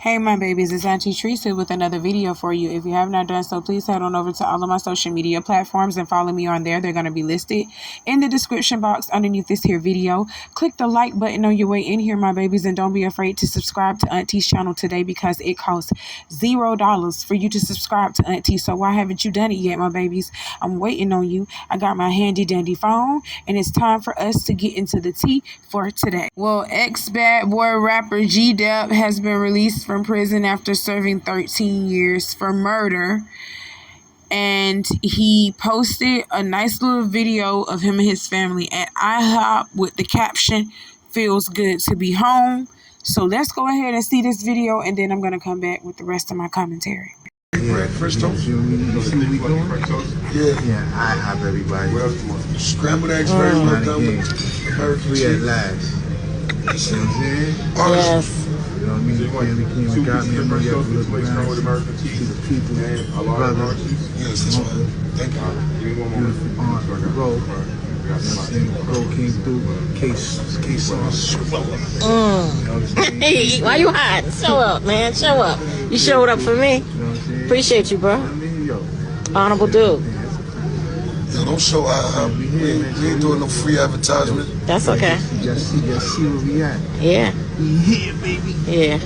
Hey my babies, it's Auntie Trice with another video for you. If you have not done so, please head on over to all of my social media platforms and follow me on there. They're going to be listed in the description box underneath this here video. Click the like button on your way in here, my babies, and don't be afraid to subscribe to Auntie's channel today because it costs $0 for you to subscribe to Auntie. So why haven't you done it yet, my babies? I'm waiting on you. I got my handy dandy phone and it's time for us to get into the tea for today. Well, ex-bad boy rapper G-Dep has been released from prison after serving 13 years for murder, and he posted a nice little video of him and his family at IHOP with the caption, "Feels good to be home." So let's go ahead and see this video, and then I'm going to come back with the rest of my commentary. Fresh toast? Yeah, IHOP, everybody. Scrambled eggs, very well done with American cheese. At last. You see what I'm saying? Yes. You know what I mean? The family came and got me. I'm going to look around, see the people, brothers. Yes, that's right. Thank you. Beautiful aunt, the road. Bro came through, case sauce. Hey, why you hiding? Show up, man. Show up. You showed up for me. Appreciate you, bro. Honorable dude. Yo, don't show we ain't doing no free advertisement. That's okay. Just see where we at. Yeah. We here, baby. Yeah.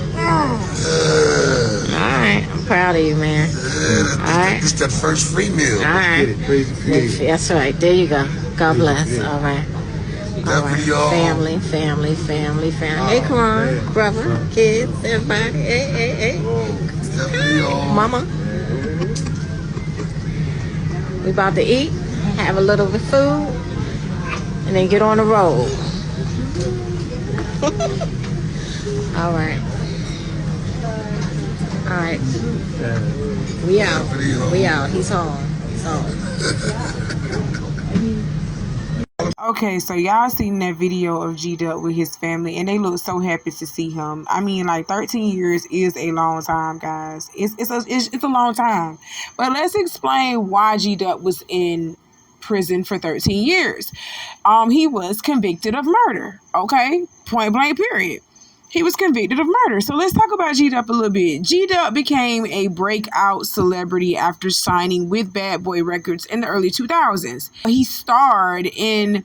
Alright. I'm proud of you, man. Alright. It's that first free meal. Alright. That's right. There you go. God bless. Alright. Alright. Family. Hey, come on, brother, kids, everybody. Hey. Mama. We about to eat, have a little bit of food, and then get on the road. All right. We out. He's home. Okay, so y'all seen that video of G-Dep with his family, and they look so happy to see him. I mean, like 13 years is a long time, guys. It's a long time. But let's explain why G-Dep was in prison for 13 years. He was convicted of murder. Okay, point blank, period. He was convicted of murder. So let's talk about G-Dep a little bit. G-Dep became a breakout celebrity after signing with Bad Boy Records in the early 2000s. He starred in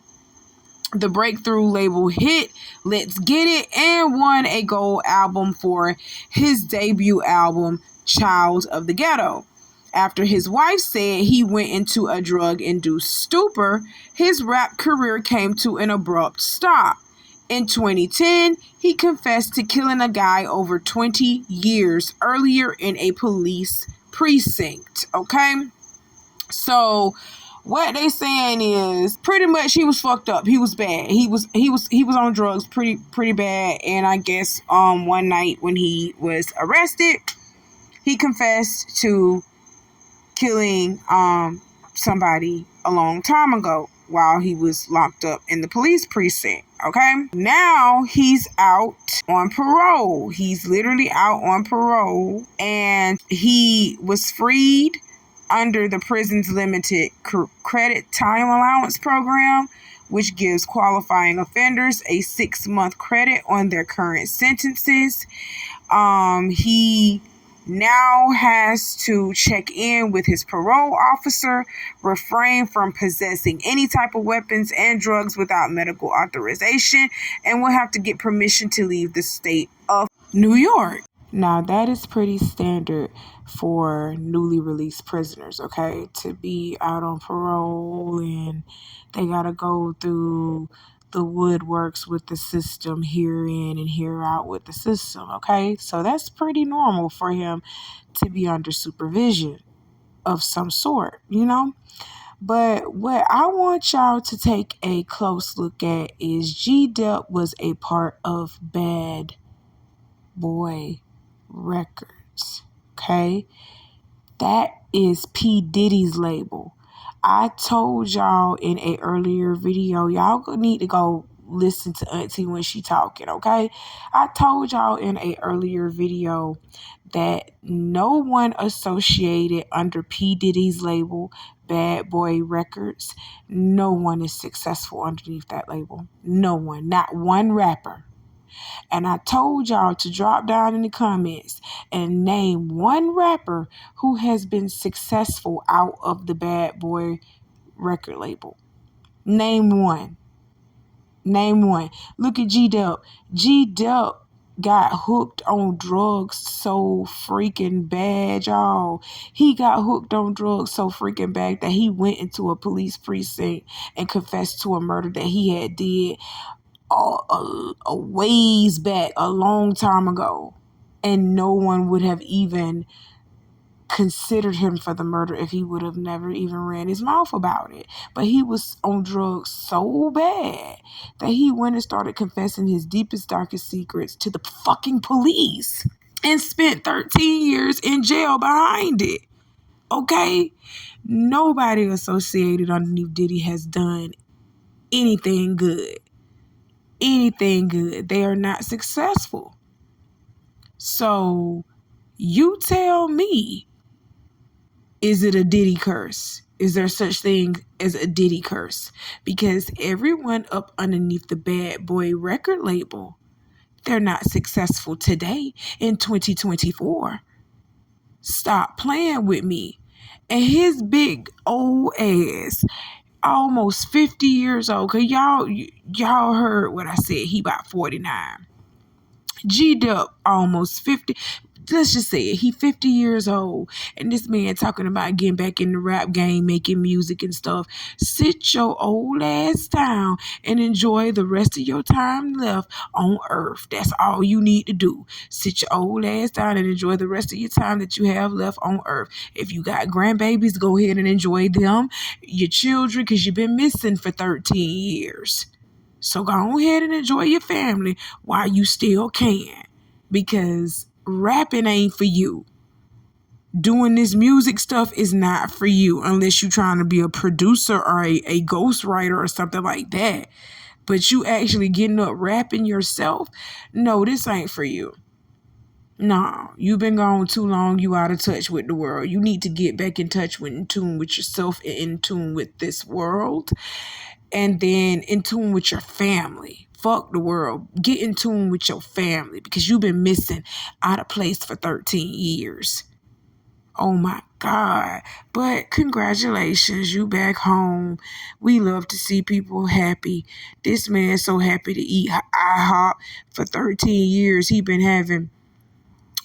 the breakthrough label hit Let's Get It and won a gold album for his debut album, Child of the Ghetto. After his wife said he went into a drug-induced stupor, his rap career came to an abrupt stop. In 2010, he confessed to killing a guy over 20 years earlier in a police precinct. Okay? So what they saying is pretty much he was fucked up. He was bad. He was on drugs pretty bad. And I guess one night when he was arrested, he confessed to killing somebody a long time ago while he was locked up in the police precinct. Okay, now he's out on parole. He's literally out on parole, and he was freed under the prison's limited credit time allowance program, which gives qualifying offenders a 6-month credit on their current sentences. He now has to check in with his parole officer, refrain from possessing any type of weapons and drugs without medical authorization, and will have to get permission to leave the state of New York. Now, that is pretty standard for newly released prisoners, okay? To be out on parole and they gotta go through the woodworks with the system, here in and here out with the system, okay? So that's pretty normal for him to be under supervision of some sort, you know? But what I want y'all to take a close look at is G-Dep was a part of Bad Boy Records, okay? That is P. Diddy's label. I told y'all in a earlier video, y'all need to go listen to Auntie when she talking, okay? I told y'all in a earlier video that no one associated under P. Diddy's label, Bad Boy Records, no one is successful underneath that label. No one, not one rapper. And I told y'all to drop down in the comments and name one rapper who has been successful out of the Bad Boy record label. Name one. Name one. Look at G-Dep. G-Dep got hooked on drugs so freaking bad, y'all. He got hooked on drugs so freaking bad that he went into a police precinct and confessed to a murder that he had did a ways back, a long time ago. And no one would have even considered him for the murder if he would have never even ran his mouth about it. But he was on drugs so bad that he went and started confessing his deepest, darkest secrets to the fucking police and spent 13 years in jail behind it. Okay? Nobody associated underneath Diddy has done anything good. Anything good. They are not successful. So you tell me, is it a Diddy curse? Is there such thing as a Diddy curse? Because everyone up underneath the Bad Boy record label, they're not successful today in 2024. Stop playing with me. And his big old ass, almost 50 years old, cause y'all heard what I said, he about 49. G-Dep almost 50. Let's just say it. He 50 years old. And this man talking about getting back in the rap game, making music and stuff. Sit your old ass down and enjoy the rest of your time left on earth. That's all you need to do. Sit your old ass down and enjoy the rest of your time that you have left on earth. If you got grandbabies, go ahead and enjoy them. Your children, because you've been missing for 13 years. So go ahead and enjoy your family while you still can. Because rapping ain't for you. Doing this music stuff is not for you unless you're trying to be a producer or a ghostwriter or something like that. But you actually getting up rapping yourself? No, this ain't for you. No, you've been gone too long. You out of touch with the world. You need to get back in touch with, in tune with yourself and in tune with this world. And then in tune with your family. Fuck the world. Get in tune with your family because you've been missing out of place for 13 years. Oh my God. But congratulations, you back home. We love to see people happy. This man's so happy to eat IHOP. For 13 years, he been having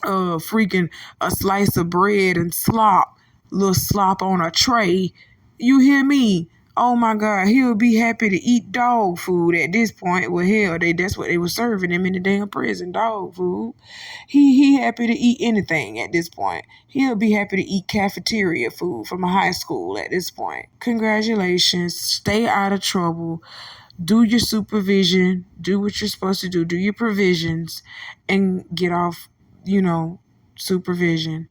freaking a slice of bread and slop. Little slop on a tray. You hear me? Oh my God, he'll be happy to eat dog food at this point. Well, hell, that's what they were serving him in the damn prison, dog food. He happy to eat anything at this point. He'll be happy to eat cafeteria food from a high school at this point. Congratulations. Stay out of trouble. Do your supervision. Do what you're supposed to do. Do your provisions and get off, supervision.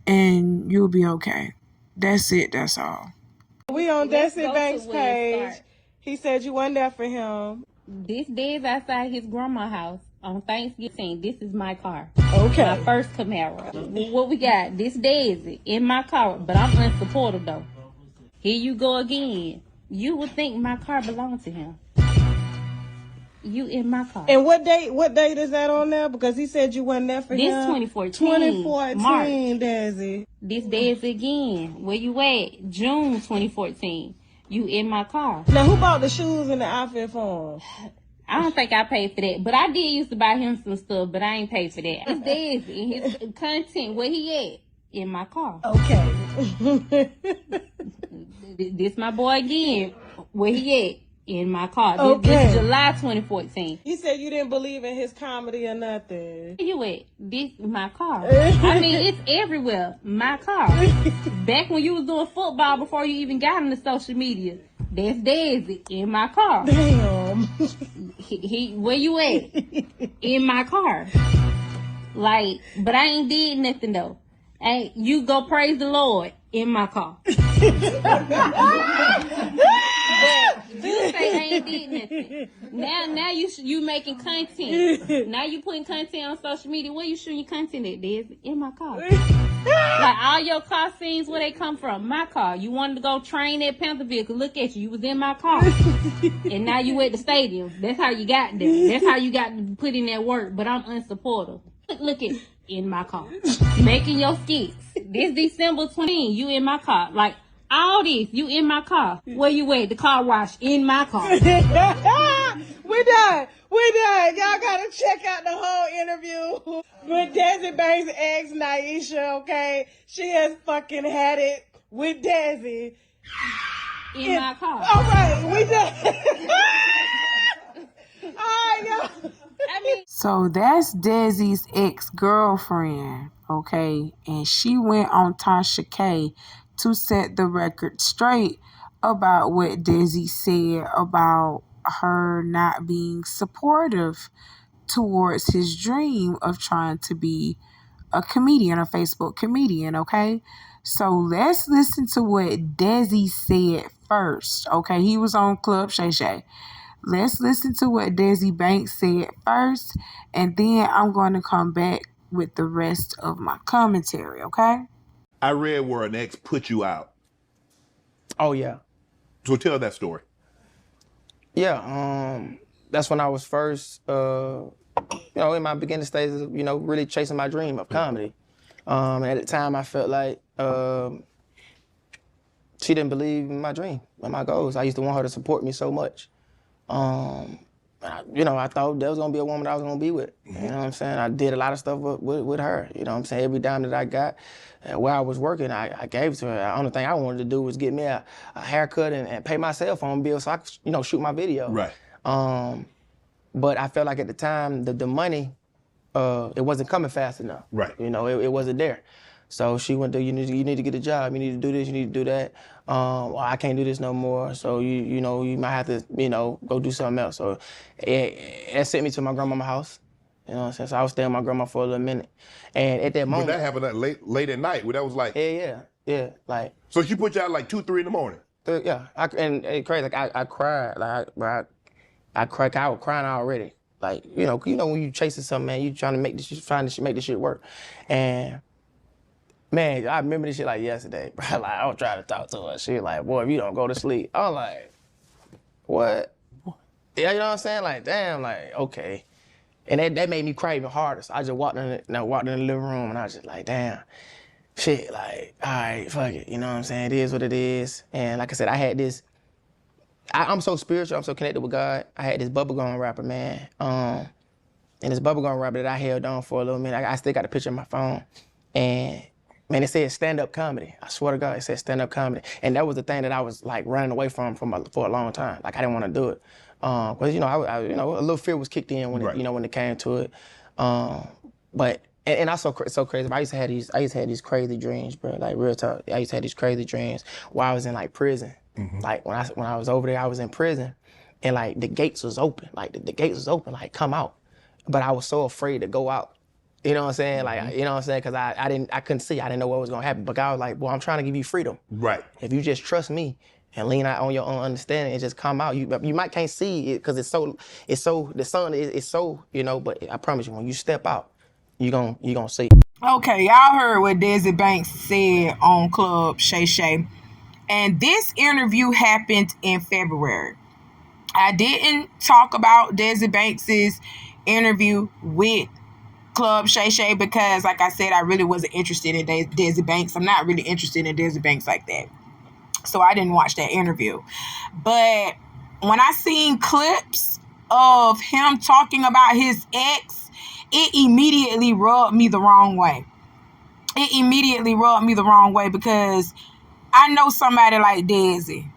And you'll be okay. That's it. That's all. We on Desi Banks' page. He said you wasn't there for him. This day is outside his grandma's house on Thanksgiving. This is my car. Okay. My first Camaro. What we got? This Desi in my car, but I'm unsupportive though. Here you go again. You would think my car belonged to him. You in my car. And what date is that on there? Because he said you wasn't there for him. This 2014. 2014, March. Desi. This Desi again. Where you at? June 2014. You in my car. Now, who bought the shoes and the outfit for him? I don't think I paid for that. But I did used to buy him some stuff, but I ain't paid for that. It's Desi and his content. Where he at? In my car. Okay. This my boy again. Where he at? In my car. Okay. This July 2014. He said you didn't believe in his comedy or nothing. Where you at? This my car. I mean, it's everywhere. My car. Back when you was doing football before you even got into social media. That's Desi in my car. Damn. He where you at? In my car. Like, but I ain't did nothing though. Hey, you go praise the Lord in my car. But you say I ain't did nothing. Now now you making content. Now you putting content on social media. Where you shooting your content at, Desi? In my car. Like all your car scenes, where they come from? My car. You wanted to go train at Panther vehicle. Look at you. You was in my car. And now you at the stadium. That's how you got there. That's how you got to put in that work. But I'm unsupportive. Look at in my car. Making your skits. This December 20, you in my car. Like all this, you in my car. Where you at? The car wash in my car. We're done. Y'all gotta check out the whole interview with Desi Banks' ex Naisha, okay? She has fucking had it with Desi. In my car. All right, we done. All right, y'all. So that's Desi's ex-girlfriend, okay? And she went on Tasha K to set the record straight about what Desi said about her not being supportive towards his dream of trying to be a comedian, a Facebook comedian, okay? So let's listen to what Desi said first, okay? He was on Club Shay Shay. Let's listen to what Desi Banks said first, and then I'm going to come back with the rest of my commentary, okay? I read where an ex put you out. Oh, yeah. So tell that story. Yeah, that's when I was first, in my beginning stages of, really chasing my dream of comedy. And at the time, I felt like she didn't believe in my dream and my goals. I used to want her to support me so much. I thought there was gonna be a woman I was gonna be with. You know what I'm saying? I did a lot of stuff with her. You know what I'm saying? Every dime that I got, where I was working, I gave to her. The only thing I wanted to do was get me a haircut and pay my cell phone bill so I could, shoot my video. Right. But I felt like at the time the money, it wasn't coming fast enough. Right. It wasn't there. So she went to, you need to get a job, you need to do this, you need to do that. Well, I can't do this no more, so you might have to, go do something else. So it sent me to my grandmama's house. You know what I'm saying? So I was staying with my grandma for a little minute. And at that moment. But that happened at late at night, where that was like. Yeah. Like. So she put you out like 2, 3 in the morning? Yeah. And it's crazy. Like I cried. Like I cried. I was crying already. Like, when you chasing something, man, you trying to make this shit work. And man, I remember this shit like yesterday, bro. Like, I was trying to talk to her. She like, boy, if you don't go to sleep. I was like, what? Yeah, you know what I'm saying? Like, damn, like, okay. And that made me cry even harder. So I just walked in the living room and I was just like, damn, shit, like, all right, fuck it. You know what I'm saying? It is what it is. And like I said, I had this, I'm so spiritual, I'm so connected with God. I had this bubblegum rapper, man. And this bubblegum rapper that I held on for a little minute, I still got a picture on my phone. And man, it said stand-up comedy. I swear to God, it said stand-up comedy. And that was the thing that I was like running away from for a long time. Like I didn't want to do it. Cause I a little fear was kicked in when right. When it came to it. But I so crazy. I used to have these crazy dreams, bro. Like real talk. I used to have these crazy dreams while I was in like prison. Mm-hmm. Like when I was over there, I was in prison, and like the gates was open. Like the gates was open. Like come out. But I was so afraid to go out. You know what I'm saying? Mm-hmm. Like, you know what I'm saying? Because I couldn't see. I didn't know what was gonna happen. But God was like, well, I'm trying to give you freedom. Right. If you just trust me and lean out on your own understanding and just come out, you might can't see it because it's so the sun is so, but I promise you, when you step out, you gonna see. Okay, y'all heard what Desi Banks said on Club Shay Shay. And this interview happened in February. I didn't talk about Desi Banks' interview with Club Shay Shay because, like I said, I really wasn't interested in Desi Banks. I'm not really interested in Desi Banks like that. So I didn't watch that interview. But when I seen clips of him talking about his ex, it immediately rubbed me the wrong way. It immediately rubbed me the wrong way because I know somebody like Desi.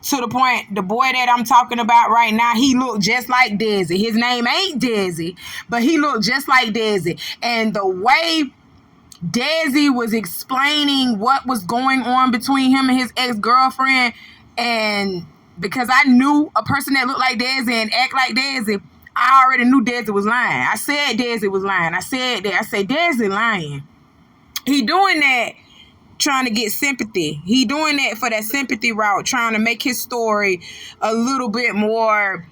To the point, the boy that I'm talking about right now, he looked just like Desi. His name ain't Desi, but he looked just like Desi. And the way Desi was explaining what was going on between him and his ex-girlfriend, and because I knew a person that looked like Desi and act like Desi, I already knew Desi was lying. I said Desi was lying. I said that. I said Desi lying. He doing that trying to get sympathy. He doing that for that sympathy route, trying to make his story a little bit more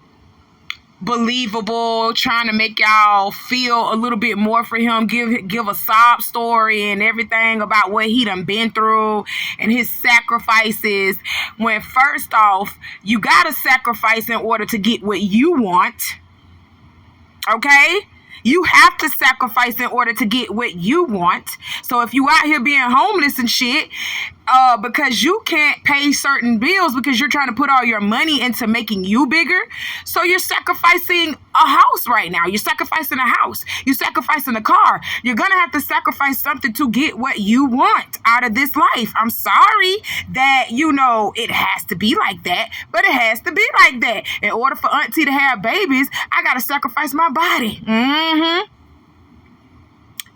believable, trying to make y'all feel a little bit more for him, give a sob story and everything about what he done been through and his sacrifices. When first off, you gotta sacrifice in order to get what you want. Okay? You have to sacrifice in order to get what you want. So if you out here being homeless and shit, because you can't pay certain bills because you're trying to put all your money into making you bigger, so you're sacrificing a house right now. You're sacrificing a house. You're sacrificing a car. You're going to have to sacrifice something to get what you want out of this life. I'm sorry that, it has to be like that, but it has to be like that. In order for Auntie to have babies, I got to sacrifice my body.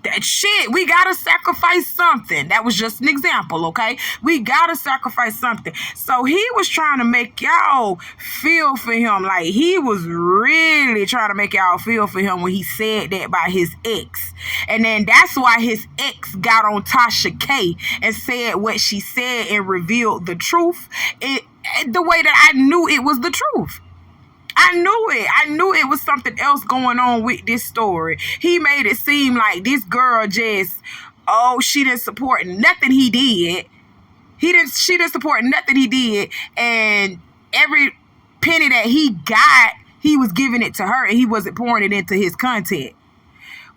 That shit, we gotta sacrifice something. That was just an example, okay? We gotta sacrifice something. So he was trying to make y'all feel for him. Like, he was really trying to make y'all feel for him when he said that about his ex. And then that's why his ex got on Tasha K and said what she said and revealed the truth. The way that I knew it was the truth. I knew it was something else going on with this story. He made it seem like this girl just, she didn't support nothing he did. She didn't support nothing he did. And every penny that he got, he was giving it to her and he wasn't pouring it into his content.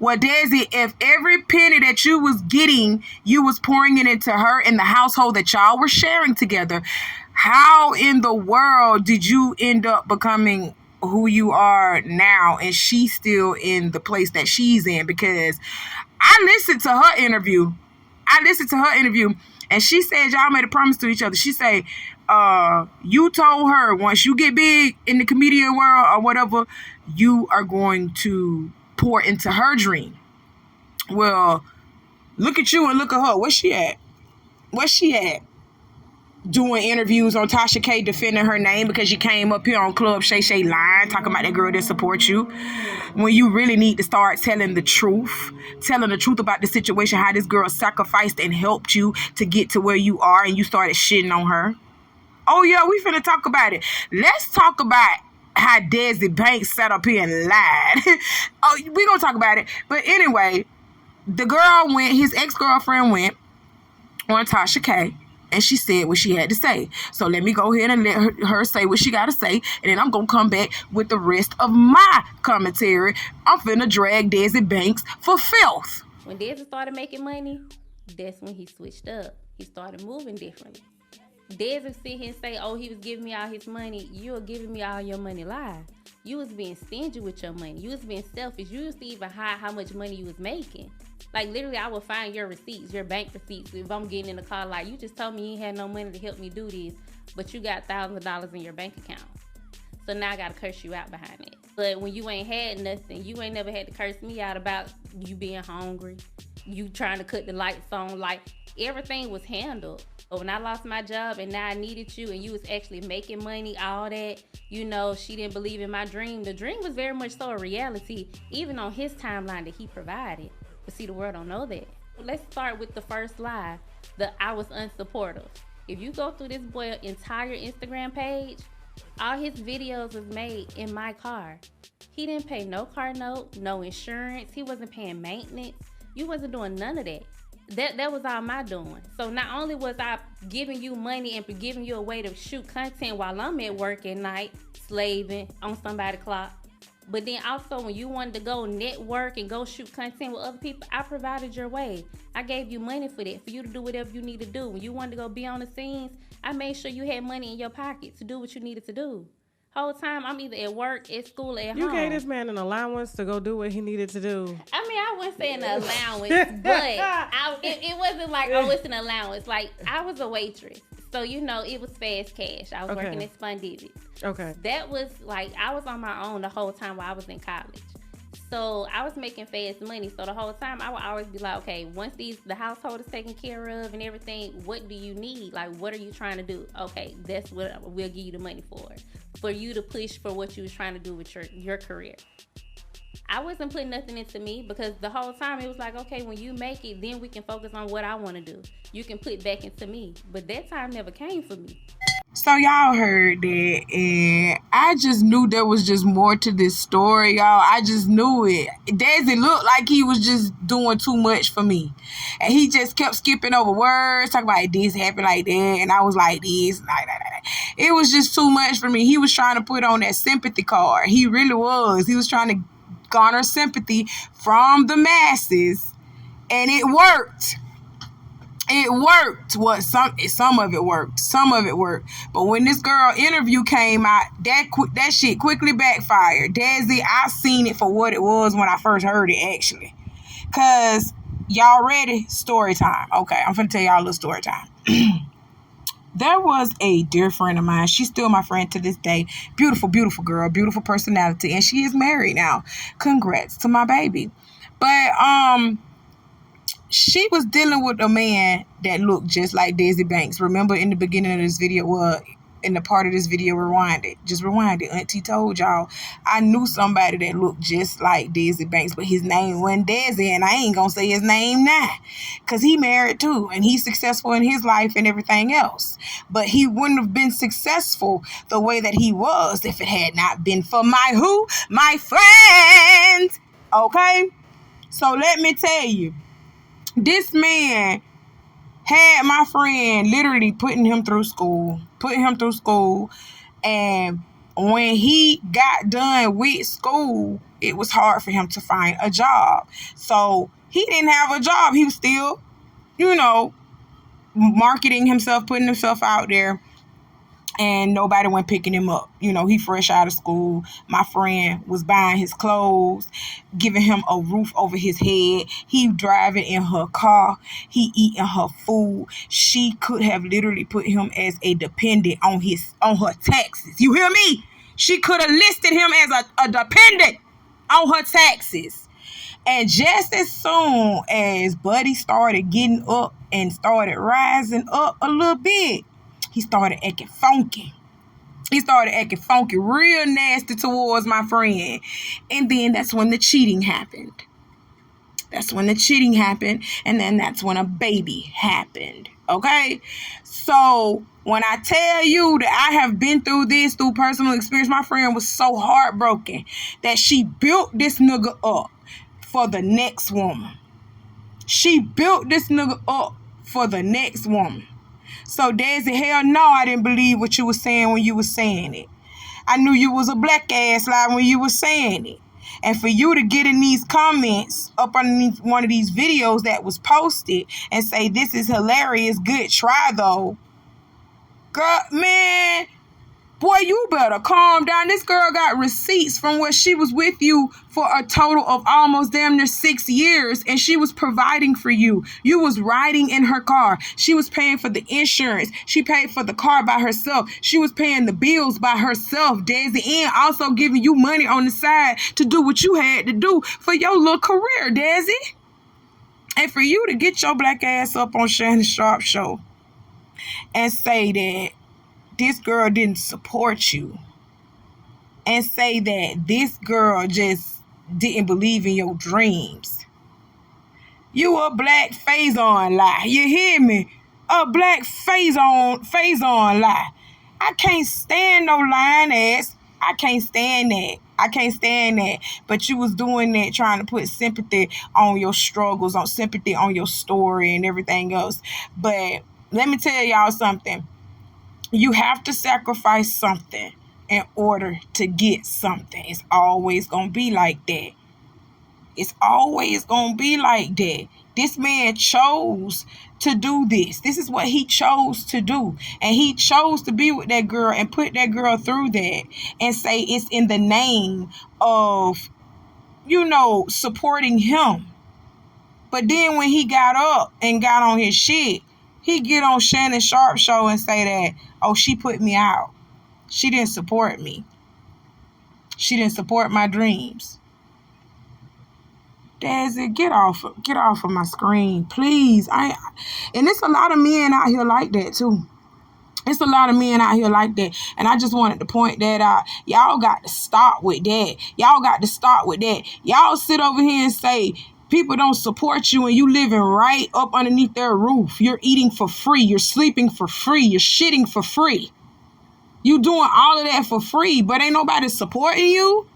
Well, Desi, if every penny that you was getting, you was pouring it into her in the household that y'all were sharing together, how in the world did you end up becoming who you are now and she's still in the place that she's in? Because I listened to her interview. And she said y'all made a promise to each other. She said, you told her once you get big in the comedian world or whatever, you are going to pour into her dream. Well, look at you and look at her. Where's she at? Doing interviews on Tasha K, defending her name because you came up here on Club Shay Shay lying, talking about that girl that supports you, when you really need to start telling the truth about the situation, how this girl sacrificed and helped you to get to where you are, and you started shitting on her. Oh yeah, we finna talk about it. Let's talk about how Desi Banks sat up here and lied. We gonna talk about it. But anyway, the girl went, his ex-girlfriend went on Tasha K, and she said what she had to say. So let me go ahead and let her say what she got to say. And then I'm going to come back with the rest of my commentary. I'm finna drag Desi Banks for filth. When Desi started making money, that's when he switched up. He started moving differently. Desi sit here and say, he was giving me all his money. You were giving me all your money live. You was being stingy with your money. You was being selfish. You used to even hide how much money you was making. Like, literally, I would find your receipts, your bank receipts. If I'm getting in the car, like, you just told me you ain't had no money to help me do this, but you got thousands of dollars in your bank account. So now I got to curse you out behind it. But when you ain't had nothing, you ain't never had to curse me out about you being hungry, you trying to cut the lights on. Like, everything was handled. But when I lost my job and now I needed you and you was actually making money, all that, she didn't believe in my dream. The dream was very much so a reality, even on his timeline that he provided. But see, the world don't know that. Let's start with the first lie, I was unsupportive. If you go through this boy's entire Instagram page, all his videos was made in my car. He didn't pay no car note, no insurance. He wasn't paying maintenance. You wasn't doing none of that. That was all my doing. So not only was I giving you money and giving you a way to shoot content while I'm at work at night, slaving on somebody's clock, but then also when you wanted to go network and go shoot content with other people, I provided your way. I gave you money for that, for you to do whatever you need to do. When you wanted to go be on the scenes, I made sure you had money in your pocket to do what you needed to do. Whole time I'm either at work, at school, at home. You gave this man an allowance to go do what he needed to do. I mean, I wouldn't say an allowance, but it wasn't like, it's an allowance. Like, I was a waitress. So, it was fast cash. I was working at Spun Digits. Okay. That was like, I was on my own the whole time while I was in college. So I was making fast money. So the whole time I would always be like, okay, once the household is taken care of and everything, what do you need? Like, what are you trying to do? Okay, that's what we'll give you the money for you to push for what you was trying to do with your career. I wasn't putting nothing into me because the whole time it was like, okay, when you make it, then we can focus on what I want to do. You can put back into me. But that time never came for me. So y'all heard that, and I just knew there was just more to this story, y'all. I just knew it. Desi looked like he was just doing too much for me. And he just kept skipping over words, talking about this happened like that, and I was like this, like that. It was just too much for me. He was trying to put on that sympathy card. He really was. He was trying to garner sympathy from the masses, and it worked. It worked. Some of it worked. Some of it worked. But when this girl interview came out, that shit quickly backfired. Desi, I seen it for what it was when I first heard it, actually. Cause y'all ready? Story time. Okay, I'm finna tell y'all a little story time. There was a dear friend of mine. She's still my friend to this day. Beautiful, beautiful girl, beautiful personality, and she is married now. Congrats to my baby. But she was dealing with a man that looked just like Desi Banks. Remember in the beginning of this video, in the part of this video, rewind it. Just rewind it. Auntie told y'all I knew somebody that looked just like Desi Banks, but his name wasn't Desi, and I ain't gonna say his name now, because he married too, and he's successful in his life and everything else. But he wouldn't have been successful the way that he was if it had not been for my friends. Okay? So let me tell you, this man had my friend literally putting him through school. And when he got done with school, it was hard for him to find a job. So he didn't have a job. He was still, marketing himself, putting himself out there. And nobody went picking him up. He fresh out of school. My friend was buying his clothes, giving him a roof over his head. He driving in her car. He eating her food. She could have literally put him as a dependent on her taxes. You hear me? She could have listed him as a dependent on her taxes. And just as soon as Buddy started getting up and started rising up a little bit, he started acting funky. He started acting funky, real nasty towards my friend. And then that's when the cheating happened. And then that's when a baby happened. Okay? So when I tell you that I have been through this through personal experience, my friend was so heartbroken that she built this nigga up for the next woman. So Desi, hell no, I didn't believe what you were saying when you were saying it. I knew you was a black ass lie when you were saying it. And for you to get in these comments up underneath one of these videos that was posted and say, this is hilarious, good try though. Girl, man, boy, you better calm down. This girl got receipts from where she was with you for a total of almost damn near 6 years, and she was providing for you. You was riding in her car. She was paying for the insurance. She paid for the car by herself. She was paying the bills by herself, Desi, and also giving you money on the side to do what you had to do for your little career, Desi. And for you to get your black ass up on Shannon Sharp show and say that this girl didn't support you, and say that this girl just didn't believe in your dreams. You a black phase-on lie. You hear me? A black phase-on lie. I can't stand no lying ass. I can't stand that. But you was doing that, trying to put sympathy on your struggles, on sympathy on your story and everything else. But let me tell y'all something. You have to sacrifice something in order to get something. It's always going to be like that. This man chose to do this. This is what he chose to do. And he chose to be with that girl and put that girl through that and say it's in the name of, supporting him. But then when he got up and got on his shit, he get on Shannon Sharp show and say that, oh, she put me out. She didn't support me. She didn't support my dreams. Desi, get off of my screen, please. And it's a lot of men out here like that too. And I just wanted to point that out. Y'all got to stop with that. Y'all sit over here and say people don't support you and you living right up underneath their roof. You're eating for free. You're sleeping for free. You're shitting for free. You doing all of that for free, but ain't nobody supporting you?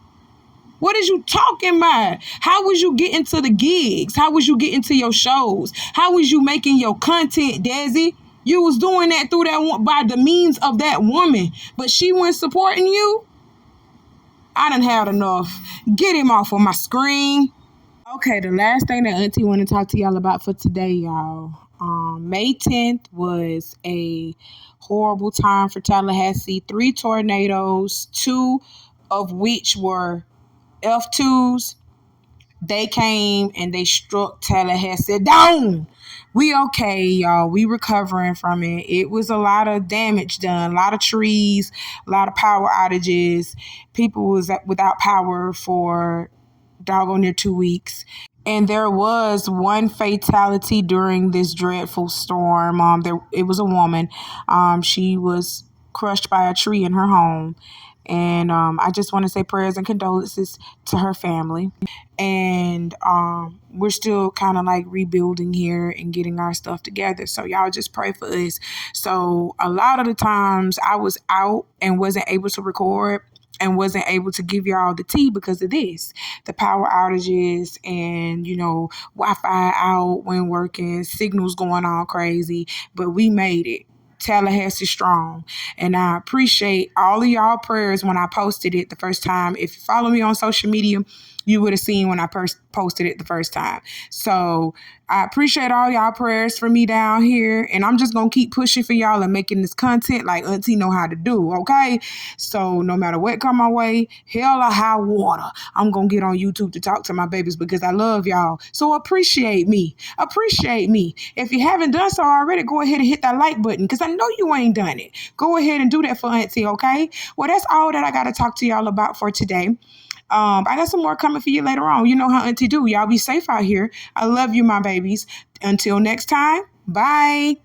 What is you talking about? How was you getting to the gigs? How was you getting to your shows? How was you making your content, Desi? You was doing that through that by the means of that woman, but she wasn't supporting you? I done had enough. Get him off of my screen. Okay, the last thing that Auntie want to talk to y'all about for today, y'all. May 10th was a horrible time for Tallahassee. 3 tornadoes, 2 of which were F2s. They came and they struck Tallahassee down. We okay, y'all. We recovering from it. It was a lot of damage done, a lot of trees, a lot of power outages. People was without power for doggone near 2 weeks. And there was one fatality during this dreadful storm. It was a woman. She was crushed by a tree in her home. And I just want to say prayers and condolences to her family. And we're still kind of like rebuilding here and getting our stuff together. So y'all just pray for us. So a lot of the times I was out and wasn't able to record and wasn't able to give y'all the tea because of this. The power outages and, Wi-Fi out when working, signals going all crazy. But we made it. Tallahassee strong. And I appreciate all of y'all prayers when I posted it the first time. If you follow me on social media, you would have seen when I posted it the first time. So I appreciate all y'all prayers for me down here. And I'm just going to keep pushing for y'all and making this content like Auntie know how to do, okay? So no matter what come my way, hell or high water, I'm going to get on YouTube to talk to my babies because I love y'all. So appreciate me. Appreciate me. If you haven't done so already, go ahead and hit that like button because I know you ain't done it. Go ahead and do that for Auntie, okay? Well, that's all that I got to talk to y'all about for today. I got some more coming for you later on. You know how Auntie do. Y'all be safe out here. I love you, my babies. Until next time, bye.